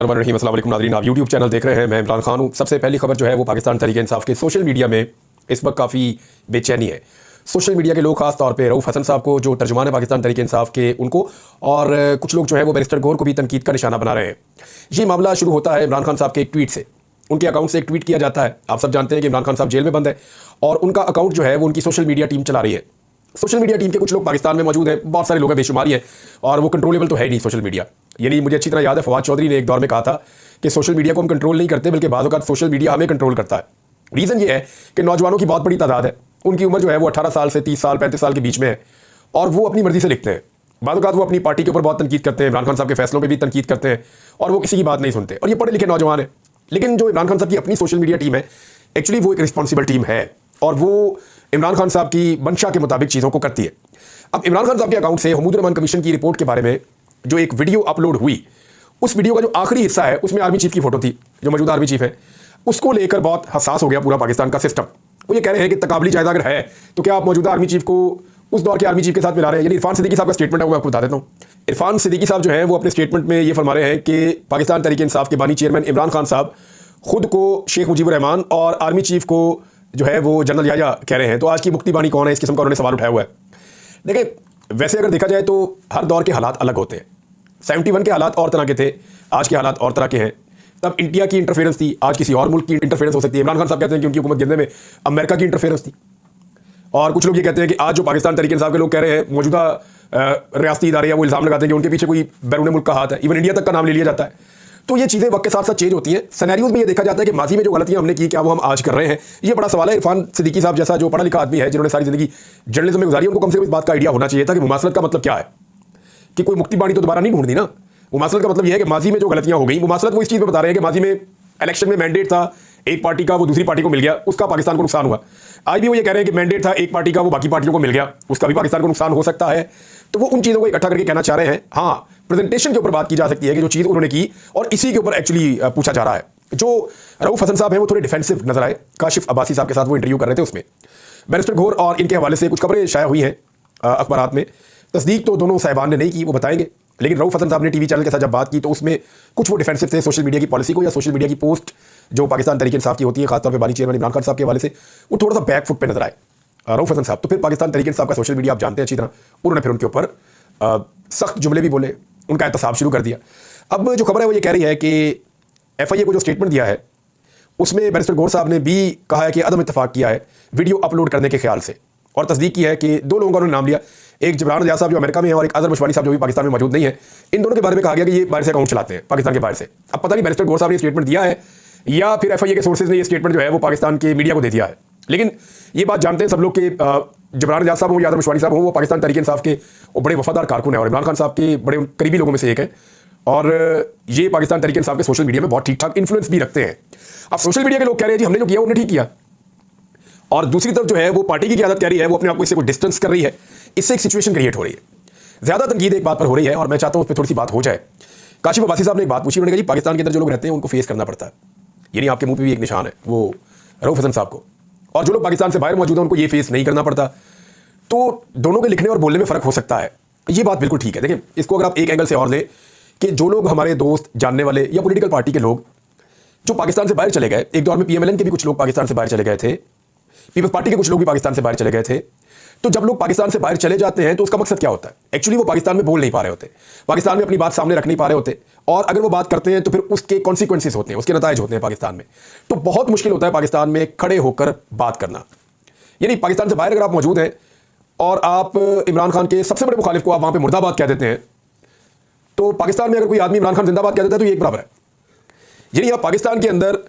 अस्सलाम वालेकुम नाज़रीन, आप यूट्यूब चैनल देख रहे हैं। मैं इमरान खान हूँ। सबसे पहली खबर जो है वो पाकिस्तान तहरीक इंसाफ के सोशल मीडिया में इस वक्त काफ़ी बेचैनी है। सोशल मीडिया के लोग खास तौर पे रऊफ़ हसन साहब को, जो तर्जुमान है पाकिस्तान तहरीक इंसाफ के, उनको और कुछ लोग जो है वो बैरिस्टर गौर को भी तनकीद का निशाना बना रहे हैं। ये मामला शुरू होता है इमरान खान साहब के एक ट्वीट से। उनके अकाउंट से एक ट्वीट किया जाता है। आप सब जानते हैं कि इमरान खान साहब जेल में बंद है और उनका अकाउंट जो है वो उनकी सोशल मीडिया टीम चला रही है। सोशल मीडिया टीम के कुछ लोग पाकिस्तान में मौजूद हैं, बहुत सारे लोग हैं, बेशुमारी है, और वो कंट्रोलेबल तो है नहीं सोशल मीडिया। यानी मुझे अच्छी तरह याद है फवाद चौधरी ने एक दौर में कहा था कि सोशल मीडिया को हम कंट्रोल नहीं करते, बल्कि बाज़ औक़ात सोशल मीडिया हमें कंट्रोल करता है। रीज़न ये है कि नौजवानों की बहुत बड़ी तादाद है, उनकी उम्र जो है वो 18 साल से 30 साल 35 साल के बीच में है, और वो अपनी मर्जी से लिखते हैं। बाज़ औक़ात वो अपनी पार्टी के ऊपर बहुत तनकीद करते हैं, इमरान खान साहब के फैसलों पर भी तनकीद करते हैं, और वो किसी की बात नहीं सुनते, और ये पढ़े लिखे नौजवान है। लेकिन जो इमरान खान साहब की अपनी सोशल मीडिया टीम है, एक्चुअली वो एक रिस्पॉन्सिबल टीम है, और वो इमरान खान साहब की मंशा के मुताबिक चीज़ों को करती है। अब इमरान खान साहब के अकाउंट से हदूद रहमान कमीशन की रिपोर्ट के बारे में जो एक वीडियो अपलोड हुई, उस वीडियो का जो आखिरी हिस्सा है उसमें आर्मी चीफ की फोटो थी, जो मौजूदा आर्मी चीफ है। उसको लेकर बहुत हसास हो गया पूरा पाकिस्तान का सिस्टम। वो ये कह रहे हैं कि तकाबली जायज़ा अगर है तो क्या आप मौजूदा आर्मी चीफ को उस दौर के आर्मी चीफ के साथ मिला रहे हैं। यानी इरफान सिद्दीकी साहब का स्टेटमेंट है, वो आपको बता देता हूँ। इरफान सिद्दीकी साहब जो है वो अपने स्टेटमेंट में ये फरमा रहे हैं कि पाकिस्तान तहरीक इंसाफ के बानी चेयरमैन इमरान खान साहब खुद को शेख मुजीबुर रहमान और आर्मी चीफ को जो है वो जनरल याया कह रहे हैं। तो आज की मुक्ति बानी कौन है, इस किस्म का उन्होंने सवाल उठाया हुआ है। देखिए, वैसे अगर देखा जाए तो हर दौर के हालात अलग होते हैं। 71 के हालात और तरह के थे, आज के हालात और तरह के हैं। तब इंडिया की इंटरफेरेंस थी, आज किसी और मुल्क की इंटरफेरेंस हो सकती है। इमरान खान साहब कहते हैं कि उनकी हुकूमत गिरने में अमेरिका की इंटरफेरेंस थी, और कुछ लोग ये कहते हैं कि आज जो पाकिस्तान तहरीक इंसाफ के लोग कह रहे हैं मौजूदा रियासती इदारे, वो इल्ज़ाम लगाते हैं कि उनके पीछे कोई बैरून मुल्क का हाथ है। इवन इंडिया तक का नाम ले लिया जाता है। तो ये चीज़ें वक्त के साथ साथ चेंज होती हैं। सिनेरियोज में ये देखा जाता है कि माजी में जो गलतियां हमने की, क्या वो हम आज कर रहे हैं। ये बड़ा सवाल है। इरफान सिद्दीकी साहब जैसा जो पढ़ा लिखा आदमी है, जिन्होंने सारी ज़िंदगी जर्नलिज्म में गुजारी, उनको कम से कम इस बात का आइडिया होना चाहिए था कि मुमासलत का मतलब क्या है, कि कोई मुक्ति बाणी तो दोबारा नहीं ढूंढनी ना। मुमासलत का मतलब यह है कि माजी में जो गलतियां हो गई, मुमासलत वो इस चीज़ में बता रहे हैं कि माजी में इलेक्शन में मैंडेट था एक पार्टी का, वो दूसरी पार्टी को मिल गया, उसका पाकिस्तान को नुकसान हुआ। आज भी वो ये कह रहे हैं कि मैंडेट था एक पार्टी का, वो बाकी पार्टियों को मिल गया, उसका भी पाकिस्तान को नुकसान हो सकता है। तो वो उन चीज़ों को इकट्ठा करके कहना चाह रहे हैं। हाँ, प्रेजेंटेशन के ऊपर बात की जा सकती है कि जो चीज़ उन्होंने की, और इसी के ऊपर एक्चुअली पूछा जा रहा है। जो रऊफ़ हसन साहब हैं वो थोड़े डिफेंसिव नजर आए। काशिफ अब्बासी साहब के साथ वो इंटरव्यू कर रहे थे, उसमें बैरिस्टर गौर और इनके हवाले से कुछ खबरें शाया हुई हैं अखबारात में। तस्दीक तो दोनों साहिबान ने नहीं की, वो बताएंगे। लेकिन रऊफ़ हसन साहब ने टीवी चैनल के साथ जब बात की तो उसमें कुछ वो डिफेंसिव थे सोशल मीडिया की पॉलिसी को, या सोशल मीडिया की पोस्ट जो पाकिस्तान तहरीक इंसाफ की होती है, खासतौर पर बानी चेयरमैन इमरान खान साहब के हवाले से, वो थोड़ा सा बैक फुट पे नजर आए रऊफ़ हसन साहब। तो फिर पाकिस्तान तहरीक इंसाफ का सोशल मीडिया आप जानते हैं अच्छी तरह, उन्होंने फिर उनके ऊपर सख्त जुमले भी बोले, उनका एहतसाब शुरू कर दिया। अब जो खबर है वो ये कह रही है कि FIA को जो स्टेटमेंट दिया है उसमें बैरिस्टर गौर साहब ने भी कहा है कि अदम इत्तफाक किया है वीडियो अपलोड करने के ख्याल से, और तस्दीक की है कि दो लोगों का उन्होंने नाम लिया, एक जबरान रियाज साहब जो अमेरिका में है, और एक अजहर मशवानी साहब जो भी पाकिस्तान में मौजूद नहीं है। इन दोनों के बारे में कहा गया कि ये बाहर से अकाउंट चलाते हैं, पाकिस्तान के बाहर से। अब पता नहीं बैरिस्टर गौर साहब ने स्टेटमेंट दिया है या फिर FIA के सोर्सेज ने ये स्टेटमेंट जो है वो पाकिस्तान के मीडिया को दे दिया है। लेकिन ये बात जानते हैं सब लोग कि जबरान रियाज साहब हो या अजहर मशवानी साहब हो, वो पाकिस्तान तहरीक इंसाफ के वो बड़े वफादार कारकुन है और इमरान खान साहब के बड़े करीबी लोगों में से एक है, और ये पाकिस्तान तहरीक इंसाफ के सोशल मीडिया में बहुत ठीक ठाक इन्फ्लुएंस भी रखते हैं। अब सोशल मीडिया के लोग कह रहे हैं जी हमने जो किया उन्होंने ठीक किया, और दूसरी तरफ जो है वो पार्टी की क़यादत कह रही है वो अपने आप को इससे कोई डिस्टेंस कर रही है। इससे एक सिचुएशन क्रिएट हो रही है। ज़्यादा तनकीद एक बात पर हो रही है, और मैं चाहता हूँ उस पर थोड़ी सी बात हो जाए। काशिफ अब्बासी साहब ने एक बात पूछी, उन्होंने कहा जी पाकिस्तान के अंदर जो लोग रहते हैं उनको फेस करना पड़ता है, यानी आपके मुंह पे भी एक निशान है वो रऊफ़ हसन साहब को, और जो लोग पाकिस्तान से बाहर मौजूद हैं उनको ये फेस नहीं करना पड़ता। तो दोनों के लिखने और बोलने में फ़र्क हो सकता है। ये बात बिल्कुल ठीक है। देखिए, इसको अगर आप एक एंगल से और लें कि जो लोग हमारे दोस्त, जानने वाले या पॉलिटिकल पार्टी के लोग जो पाकिस्तान से बाहर चले गए, एक दौर में PMLN के भी कुछ लोग पाकिस्तान से बाहर चले गए थे, पीपल्स पार्टी के कुछ लोग भी पाकिस्तान से बाहर चले गए थे। तो जब लोग पाकिस्तान से बाहर चले जाते हैं तो उसका मकसद क्या होता है? एक्चुअली वो पाकिस्तान में बोल नहीं पा रहे होते, पाकिस्तान में अपनी बात सामने रख नहीं पा रहे होते, और अगर वो बात करते हैं तो फिर उसके कॉन्सिक्वेंसेस होते हैं, उसके नताइज होते हैं पाकिस्तान में। तो बहुत मुश्किल होता है पाकिस्तान में खड़े होकर बात करना। यानी पाकिस्तान से बाहर अगर आप मौजूद हैं और आप इमरान खान के सबसे बड़े मुखालिफ को आप वहां पर मुर्दाबाद कह देते हैं, तो पाकिस्तान में अगर कोई आदमी इमरान खान जिंदाबाद कह देता है तो ये एक बराबर है। यानी आप पाकिस्तान के अंदर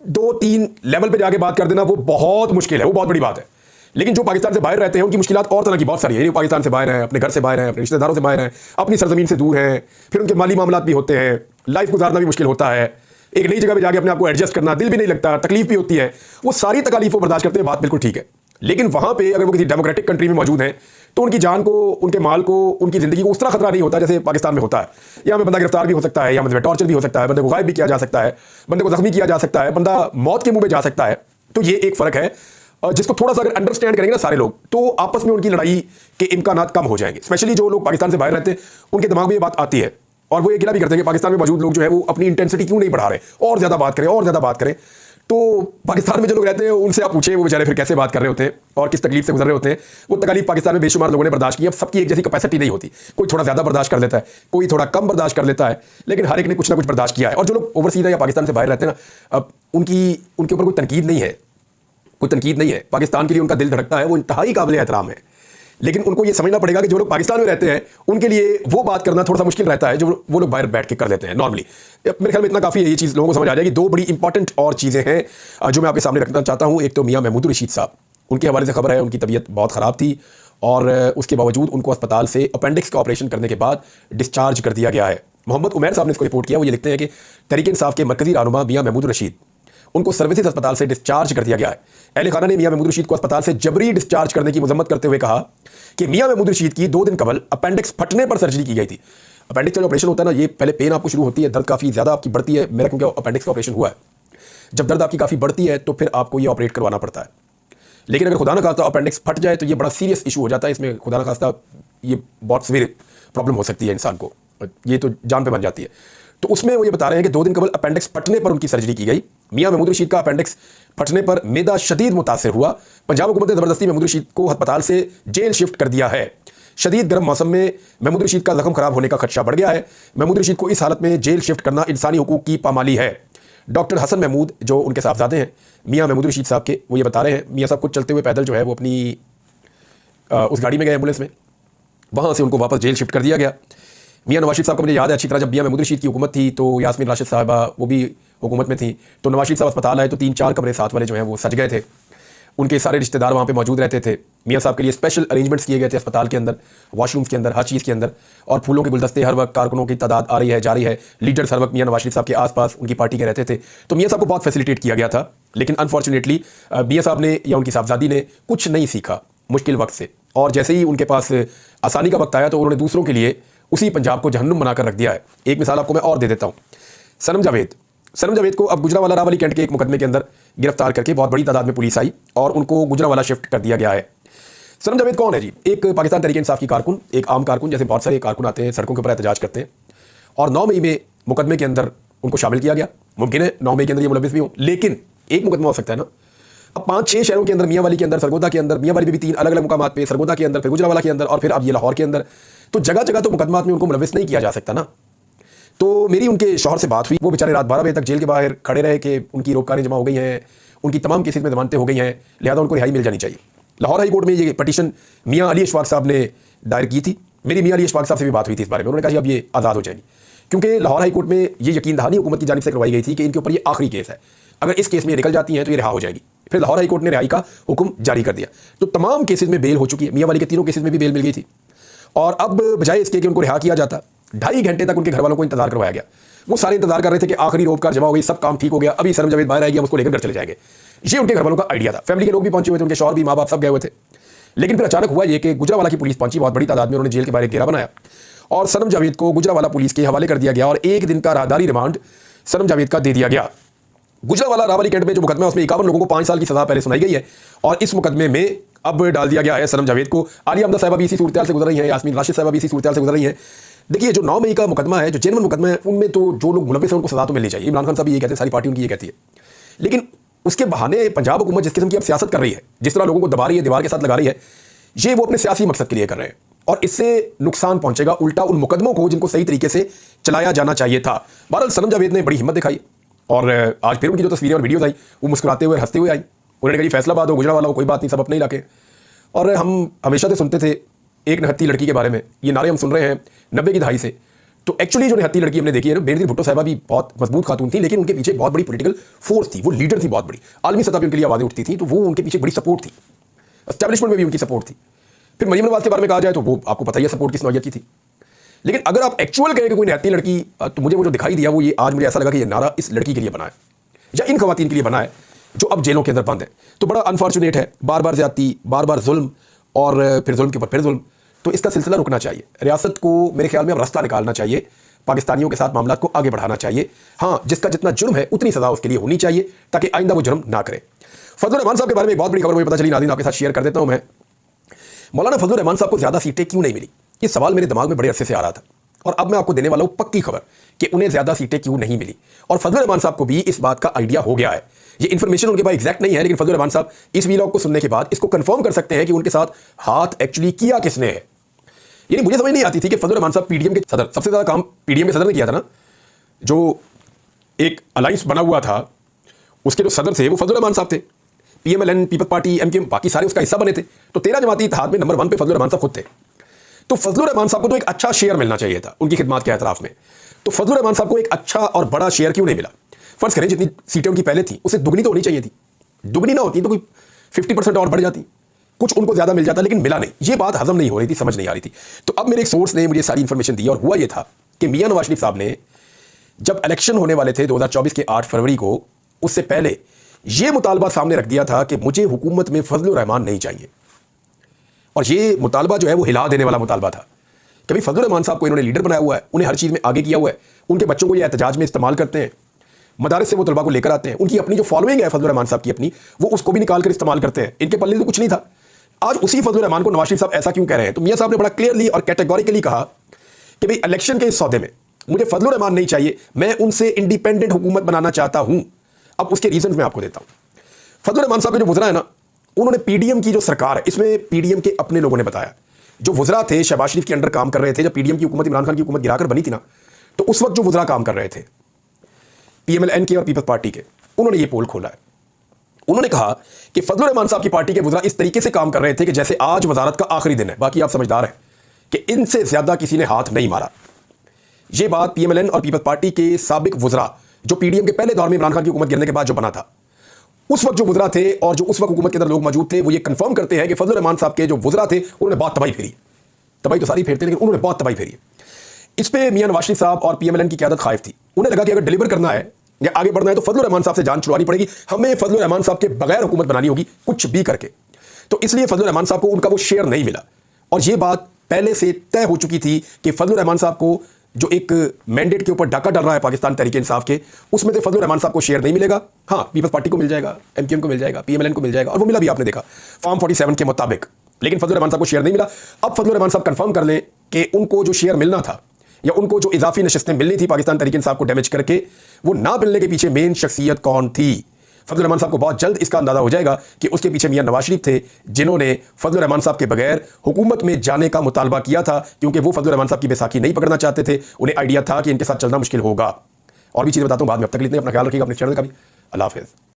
2-3 लेवल पे जाके बात कर देना वो बहुत मुश्किल है, वो बहुत बड़ी बात है। लेकिन जो पाकिस्तान से बाहर रहते हैं उनकी मुश्किलात और तरह की बहुत सारी है। ये पाकिस्तान से बाहर हैं, अपने घर से बाहर हैं, अपने रिश्तेदारों से बाहर हैं, अपनी सरजमीन से दूर हैं, फिर उनके माली मामलात भी होते हैं, लाइफ गुजारना भी मुश्किल होता है, एक नई जगह पे जाके अपने आप को एडजस्ट करना, दिल भी नहीं लगता, तकलीफ भी होती है। वो सारी तकलीफ वो बर्दाश्त करते हैं, बात बिल्कुल ठीक है। लेकिन वहां पे अगर वो किसी डेमोक्रेटिक कंट्री में मौजूद हैं तो उनकी जान को, उनके माल को, उनकी ज़िंदगी को उस तरह खतरा नहीं होता जैसे पाकिस्तान में होता है। यहाँ में बंदा गिरफ्तार भी हो सकता है, यहाँ में टॉर्चर भी हो सकता है, बंदे को गायब भी किया जा सकता है, बंदे को जख्मी किया जा सकता है, बंदा मौत के मुंह में जा सकता है। तो ये एक फ़र्क है जिसको थोड़ा सा अगर अंडरस्टैंड करेंगे ना सारे लोग, तो आपस में उनकी लड़ाई के इम्कानात कम हो जाएंगे। स्पेशली जो लोग पाकिस्तान से बाहर रहते हैं उनके दिमाग में ये बात आती है और वो ये गिला भी करते हैं कि पाकिस्तान में मौजूद लोग जो है वो अपनी इंटेंसिटी क्यों नहीं बढ़ा रहे, और ज़्यादा बात करें और ज़्यादा बात करें। तो पाकिस्तान में जो लोग रहते हैं उनसे आप पूछें वो बेचारे फिर कैसे बात कर रहे होते हैं और किस तकलीफ से गुजर रहे होते हैं। वो तकलीफ पाकिस्तान में बेशुमार लोगों ने बर्दाश्त की। अब सबकी एक जैसी कैपेसिटी नहीं होती, कोई थोड़ा ज़्यादा बर्दाश्त कर लेता है, कोई थोड़ा कम बर्दाश्त कर लेता है, लेकिन हर एक ने कुछ ना कुछ बर्दाश्त किया है। और जो लोग ओवरसीज है या पाकिस्तान से बाहर रहते हैं ना, अब उनके ऊपर कोई तनकीद नहीं है, कोई तनकीद नहीं है। पाकिस्तान के लिए उनका दिल धड़कता है, वो इंतहाई काबिल एहतराम है। लेकिन उनको ये समझना पड़ेगा कि जो लोग पाकिस्तान में रहते हैं उनके लिए वो बात करना थोड़ा सा मुश्किल रहता है जो वो लोग बाहर बैठ के कर लेते हैं नॉर्मली। मेरे ख्याल में इतना काफ़ी है, ये चीज़ लोगों को समझ आ जाएगी। दो बड़ी इंपॉर्टेंट और चीज़ें हैं जो मैं आपके सामने रखना चाहता हूँ। एक तो मियां महमूद रशीद साहब, उनके हवाले से खबर है उनकी तबीयत बहुत ख़राब थी और उसके बावजूद उनको अस्पताल से अपेंडिक्स का ऑपरेशन करने के बाद डिस्चार्ज कर दिया गया है। मोहम्मद उमैर साहब ने इसको रिपोर्ट किया। वो ये लिखते हैं कि तहरीक इंसाफ के मरकजी रहनुमा मियां महमूद रशीद, उनको सर्विसेज अस्पताल से डिस्चार्ज कर दिया गया है। अहले खाना ने मियां महमूद रशीद को अस्पताल से जबरी डिस्चार्ज करने की मजम्मत करते हुए कहा कि मियां महमूद रशीद की 2 दिन कबल अपेंडिक्स फटने पर सर्जरी की गई थी। अपेंडिक्स का जो ऑपरेशन होता है ना, ये पहले पेन आपको शुरू होती है, दर्द काफ़ी ज़्यादा आपकी बढ़ती है। मेरा क्योंकि अपेंडिक्स का ऑपरेशन हुआ है, जब दर्द आपकी काफ़ी बढ़ती है तो फिर आपको ये ऑपरेट करवाना पड़ता है। लेकिन अगर खुदा न खास्ता अपेंडिक्स फट जाए तो ये बड़ा सीरियस इशू हो जाता है। इसमें खुदा न खास्ता ये बहुत सीवियर प्रॉब्लम हो सकती है इंसान को, ये तो जान पे बन जाती है। तो उसमें वो ये बता रहे हैं कि 2 दिन कबल अपेंडिक्स फटने पर उनकी सर्जरी की गई। मियां महमूद रशीद का अपेंडिक्स फटने पर मैदा शदीद मुतासर हुआ। पंजाब हुकूमत ने ज़बरदस्ती महमूद रशीद को अस्पताल से जेल शिफ्ट कर दिया है। शदीद गर्म मौसम में महमूद रशीद का जख्म खराब होने का खदशा बढ़ गया है। महमूद रशीद को इस हालत में जेल शिफ्ट करना इंसानी हुकूक की पामाली है। डॉक्टर हसन महमूद जो उनके साहबजादे हैं मियां महमूद रशीद साहब के, वो ये बता रहे हैं मियां साहब खुद चलते हुए पैदल जो है वो अपनी उस गाड़ी में गए एम्बुलेंस में, वहाँ से उनको वापस जेल शिफ्ट कर दिया गया। मियां नवाज शरीफ साहब को मुझे याद है अच्छी तरह, जब मियां महमूद रशीद की हुकूमत थी तो यास्मीन राशिद साहबा वो भी हुकूमत में थी। तो नवाज शरीफ साहब अस्पताल आए तो 3-4 कमरे साथ वाले जो हैं वो सज गए थे। उनके सारे रिश्तेदार वहाँ पे मौजूद रहते थे। मियां साहब के लिए स्पेशल अरेंजमेंट्स किए गए थे अस्पताल के अंदर, वॉशरूम्स के अंदर, हर चीज़ के अंदर, और फूलों के गुलदस्ते हर वक्त, कारकुनों की तादाद आ रही है जा रही है, लीडर्स हर वक्त मियां नवाज शरीफ साहब के आसपास उनकी पार्टी के रहते थे। तो मियां साहब को बहुत फैसिलिटेट किया गया था। लेकिन अनफॉर्चुनेटली मियां साहब ने या उनकी साहबजादी ने कुछ नहीं सीखा मुश्किल वक्त से, और जैसे ही उनके पास आसानी का वक्त आया तो उन्होंने दूसरों के लिए उसी पंजाब को जहन्नुम बनाकर रख दिया है। एक मिसाल आपको मैं और दे देता हूँ। सनम जावेद को अब गुजरावाला रावली कैंट के एक मुकदमे के अंदर गिरफ्तार करके बहुत बड़ी तादाद में पुलिस आई और उनको गुजरावाला शिफ्ट कर दिया गया है। सनम जावेद कौन है जी? एक पाकिस्तान तहरीक इंसाफ की कारकुन, एक आम कारकुन, जैसे बहुत सारे कारकुन आते हैं सड़कों के ऊपर एहतजाज करते हैं, और 9 मई में मुकदमे के अंदर उनको शामिल किया गया। मुमकिन है 9 मई के अंदर ये मुलविस भी हो, लेकिन एक मुकदमा हो सकता है ना। अब 5-6 शहरों के अंदर, मियांवाली के अंदर, सरगोदा के अंदर, मियांवाली में भी 3 अलग अलग मुकामात पे, सरगोदा के अंदर, फिर गुजरावाला के अंदर, और फिर अब ये लाहौर के अंदर, तो जगह जगह तो मुकदमात में उनको मुलविस नहीं किया जा सकता ना। तो मेरी उनके शौहर से बात हुई, वो बेचारे रात 12 बजे तक जेल के बाहर खड़े रहे कि उनकी रोककारें जमा हो गई हैं, उनकी तमाम केसेस में जमानतें हो गई हैं, लिहाजा उनको रिहाई मिल जानी चाहिए। लाहौर हाई कोर्ट में ये पटिशन मियां अली अशफाक साहब ने दायर की थी। मेरी मियां अली अशफाक साहब से भी बात हुई थी इस बारे में। उन्होंने कहा कि अब ये आज़ाद हो जाएंगी, क्योंकि लाहौर हाई कोर्ट में ये यकीन दहानी हुकूमत की जानिब से करवाई गई थी कि इनके ऊपर ये आखिरी केस है, अगर इस केस में ये निकल जाती हैं तो ये रिहा हो जाएगी। फिर लाहौर हाई कोर्ट ने रिहाई का हुक्म जारी कर दिया। तो तमाम केसेस में बेल हो चुकी है। मियांवाली के 3 केसेस में भी बेल मिल गई थी, और अब बजाय इसके कि उनको रिहा किया जाता, 2.5 घंटे तक उनके घर वालों को इंतजार करवाया गया। वो सारे इंतजार कर रहे थे कि आखिरी रोबकार जमा हो गई, सब काम ठीक हो गया, अभी सनम जावेद बाहर आएगी, हम उसको लेकर घर चले जाएंगे। ये उनके घर वालों का आइडिया था। फैमिली के लोग भी पहुंचे हुए थे, उनके शौहर भी, माँ बाप सब गए हुए थे। लेकिन फिर अचानक हुआ ये कि गुजरावाला की पुलिस पहुंची बहुत बड़ी तादाद में। उन्होंने जेल के बाहर एक घेरा बनाया और सनम जावेद को गुजरावाला पुलिस के हवाले कर दिया गया, और 1 दिन का राहदारी रिमांड सनम जावेद का दे दिया गया। गुजरावाला रावली कैंट में जो मुकदमा है उसमें 51 लोगों को 5 साल की सजा पहले सुनाई गई है, और इस मुकदमे में अब डाल दिया गया है सनम जावेद को। आलिया हमदा साहिबा भी इसी सूरत से गुजर रही है, यास्मीन राशिद साहिबा भी इसी सूरत से गुजर रही है। देखिए, जो 9 मई का मुकदमा है, जो जेनवन मुकदमा है, उनमें तो जो लोग मुलविस हैं उनको सजा तो मिलनी चाहिए। इमरान खान साहब ये कहते हैं, सारी पार्टी उनकी ये कहती है, लेकिन उसके बहाने पंजाब हुकूमत जिस किस्म की अब सियासत कर रही है, जिस तरह लोगों को दबा रही है, दीवार के साथ लगा रही है, ये वो अपने सियासी मकसद के लिए कर रहे हैं, और इससे नुकसान पहुंचेगा उल्टा उन मुकदमों को जिनको सही तरीके से चलाया जाना चाहिए था। बहरहाल सनम जावेद ने बड़ी हिम्मत दिखाई, और आज फिर उनकी जो तस्वीरें और वीडियोज आई वो मुस्कुराते हुए हंसते हुए आई। उन्होंने कहा फैसलाबाद हो, गुजरावाला हो, कोई बात नहीं, सब अपने इलाके। और हम हमेशा से सुनते थे एक निहत्ती लड़की के बारे में, ये नारे हम सुन रहे हैं 90 की दहाई से। तो एक्चुअली जो निहत्ती लड़की हमने देखी है ना, बेनज़ीर भुट्टो साहिबा भी बहुत मजबूत खातून थी, लेकिन उनके पीछे बहुत बड़ी पॉलिटिकल फोर्स थी, वो लीडर थी बहुत बड़ी, आलमी सतह पर उनके लिए आवाज़ें उठती थी, तो वो उनके पीछे बड़ी सपोर्ट थी, एस्टैब्लिशमेंट में भी उनकी सपोर्ट थी। फिर मरियम नवाज के बारे में कहा जाए तो वो आपको पता ही है सपोर्ट किस नौयत की थी। लेकिन अगर आप एक्चुअल कहें कि कोई निहत्ती लड़की, तो मुझे वो जो दिखाई दिया वो ये आज मुझे ऐसा लगा कि ये नारा इस लड़की के लिए बना है या इन खवातीन के लिए बना है जो अब जेलों के अंदर बंद है। तो बड़ा अनफॉर्चुनेट है, बार बार ज्यादती, बार बार जुल्म, और फिर जुल्म के ऊपर फिर जुल्म। तो इसका सिलसिला रुकना चाहिए। रियासत को मेरे ख्याल में अब रास्ता निकालना चाहिए, पाकिस्तानियों के साथ मामला को आगे बढ़ाना चाहिए। हाँ, जिसका जितना जुर्म है उतनी सजा उसके लिए होनी चाहिए, ताकि आइंदा वो जुर्म ना करे। फजलुर रहमान साहब के बारे में एक बहुत बड़ी खबर मुझे पता चली, नाज़रीन आपके साथ शेयर कर देता हूँ मैं। मौलाना फजलुर रहमान साहब को ज़्यादा सीटें क्यों नहीं मिली, ये सवाल मेरे दिमाग में बड़े अरसे से आ रहा था। और अब मैं आपको देने वाला हूं पक्की खबर कि उन्हें ज्यादा सीटें क्यों नहीं मिली। और फजलुर रहमान साहब को भी इस बात का आइडिया हो गया है। ये इन्फॉर्मेशन उनके पास एग्जैक्ट नहीं है, लेकिन फजलुर रहमान साहब इस वीलॉग को सुनने के बाद इसको कंफर्म कर सकते हैं कि उनके साथ हाथ एक्चुअली किया किसने है। यानी मुझे समझ नहीं आती थी कि फजलुर रहमान साहब पीडीएम के सदर, सबसे ज्यादा काम पीडीएम के सदर ने किया था ना, जो एक अलायंस बना हुआ था उसके जो सदर थे वो फजलुर रहमान साहब थे। पीएमएलएन, पीपल्स पार्टी, एमकेएम, बाकी सारे उसका हिस्सा बने थे। तो 13 जमाती इत्तेहाद में नंबर 1 पे फजलुर रहमान साहब खुद थे। तो फजलुर रहमान साहब को तो एक अच्छा शेयर मिलना चाहिए था उनकी खिदमत के एतराफ में। तो फजलुर रहमान साहब को एक अच्छा और बड़ा शेयर क्यों नहीं मिला? फर्ज करें जितनी सीटें उनकी पहले थी उससे दुगनी तो होनी चाहिए थी। दुगनी ना होती तो कोई 50% और बढ़ जाती, कुछ उनको ज्यादा मिल जाता, लेकिन मिला नहीं। ये बात हजम नहीं हो रही थी, समझ नहीं आ रही थी। तो अब मेरे एक सोर्स ने मुझे सारी इंफॉर्मेशन दी और हुआ ये था कि मियां नवाज शरीफ साहब ने जब इलेक्शन होने वाले थे 2024 के 8 फरवरी को, उससे पहले यह मुतालबा सामने रख दिया था कि मुझे हुकूमत में फजलुर रहमान नहीं चाहिए। और ये मुतालबा जो है वो हिला देने वाला मुतालबा था। कभी फजलुर रहमान साहब को इन्होंने लीडर बनाया हुआ है, उन्हें हर चीज़ में आगे किया हुआ है, उनके बच्चों को ये एहतजाज में इस्तेमाल करते हैं, मदारस से वो तलबा को लेकर आते हैं, उनकी अपनी जो फॉलोइंग है फजलुर रहमान साहब की अपनी, वो उसको भी निकाल कर इस्तेमाल करते हैं। इनके पल्ले तो कुछ नहीं था। आज उसी फजलुर रहमान को नवाज शरीफ साहब ऐसा क्यों कह रहे हैं? तो मियां साहब ने बड़ा क्लियरली और कैटेगोरिकली कहा कि भाई इलेक्शन के इस सौदे में मुझे फजलुर रहमान नहीं चाहिए, मैं उनसे इंडिपेंडेंट हुकूमत बनाना चाहता हूं। अब उसके रीजन मैं आपको देता हूं। फजलुर रहमान साहब के जो वज़रा है ना, उन्होंने पीडीएम की जो सरकार है इसमें पीडीएम के अपने लोगों ने बताया, जो वज़रा थे शहबाज शरीफ के अंडर काम कर रहे थे, जब पीडीएम की हुकूमत इमरान खान की हुकूमत गिराकर बनी थी ना, तो उस वक्त जो वज़रा काम कर रहे थे पीएमएलएन के और पीपल्स पार्टी के, उन्होंने ये पोल खोला है। उन्होंने कहा कि फजलुर रहमान साहब की पार्टी के वज़रा इस तरीके से काम कर रहे थे कि जैसे आज वजारत का आखिरी दिन है। बाकी आप समझदार हैं कि इनसे ज्यादा किसी ने हाथ नहीं मारा। ये बात पीएमएलएन और पीपल्स पार्टी के साबिक वज़रा जो पीडीएम के पहले दौर में इमरान खान की हुकूमत गिरने के बाद जो बना था, उस वक्त जो वज़रा थे और जो उस वक्त हुकूमत के अंदर लोग मौजूद थे, वो ये कंफर्म करते हैं कि फजलुर रहमान साहब के जो वज़रा थे उन्होंने बहुत तबाही फेरी। तबाही तो सारी फेरते, लेकिन उन्होंने बहुत तबाही फेरी। इस पे मियां नवाज शरीफ साहब और पीएमएलएन की क़यादत खाइफ थी। उन्हें लगा कि अगर डिलीवर करना है या आगे बढ़ना है तो फजलुर रहमान साहब से जान छुड़वानी पड़ेगी, हमें फजलुर रहमान साहब के बगैर हुकूमत बनानी होगी कुछ भी करके। तो इसलिए फजलुर रहमान साहब को उनका वो शेयर नहीं मिला। और ये बात पहले से तय हो चुकी थी कि फजलुर रहमान साहब को जो एक मैंडेट के ऊपर डाका डल रहा है पाकिस्तान तहरीक इंसाफ के, उसमें से फजलुर रहमान साहब को शेयर नहीं मिलेगा। हाँ, पीपल्स पार्टी को मिल जाएगा, एमकेएम को मिल जाएगा, पीएमएलएन को मिल जाएगा, और वो मिला भी, आपने देखा फॉर्म 47 के मुताबिक। लेकिन फजलुर रहमान साहब को शेयर नहीं मिला। अब फजलुर रहमान साहब कंफर्म कर लें कि उनको जो शेयर मिलना था या उनको जो इजाफी नशस्तें मिलनी थी पाकिस्तान तहरीक इंसाफ को डैमेज करके, वो ना मिलने के पीछे मेन शख्सियत कौन थी। फजलुर रहमान साहब को बहुत जल्द इसका अंदाजा हो जाएगा कि उसके पीछे मियां नवाज शरीफ थे, जिन्होंने फजलुर रहमान साहब के बगैर हुकूमत में जाने का मुतालबा किया था, क्योंकि वो फजलुर रहमान साहब की बैसाखी नहीं पकड़ना चाहते थे। उन्हें आइडिया था कि इनके साथ चलना मुश्किल होगा। और भी चीज़ें बताता हूँ बाद में। अब तक इतने अपना ख्याल रखिएगा, अपने चैनल का भी। अल्लाह हाफ़िज़।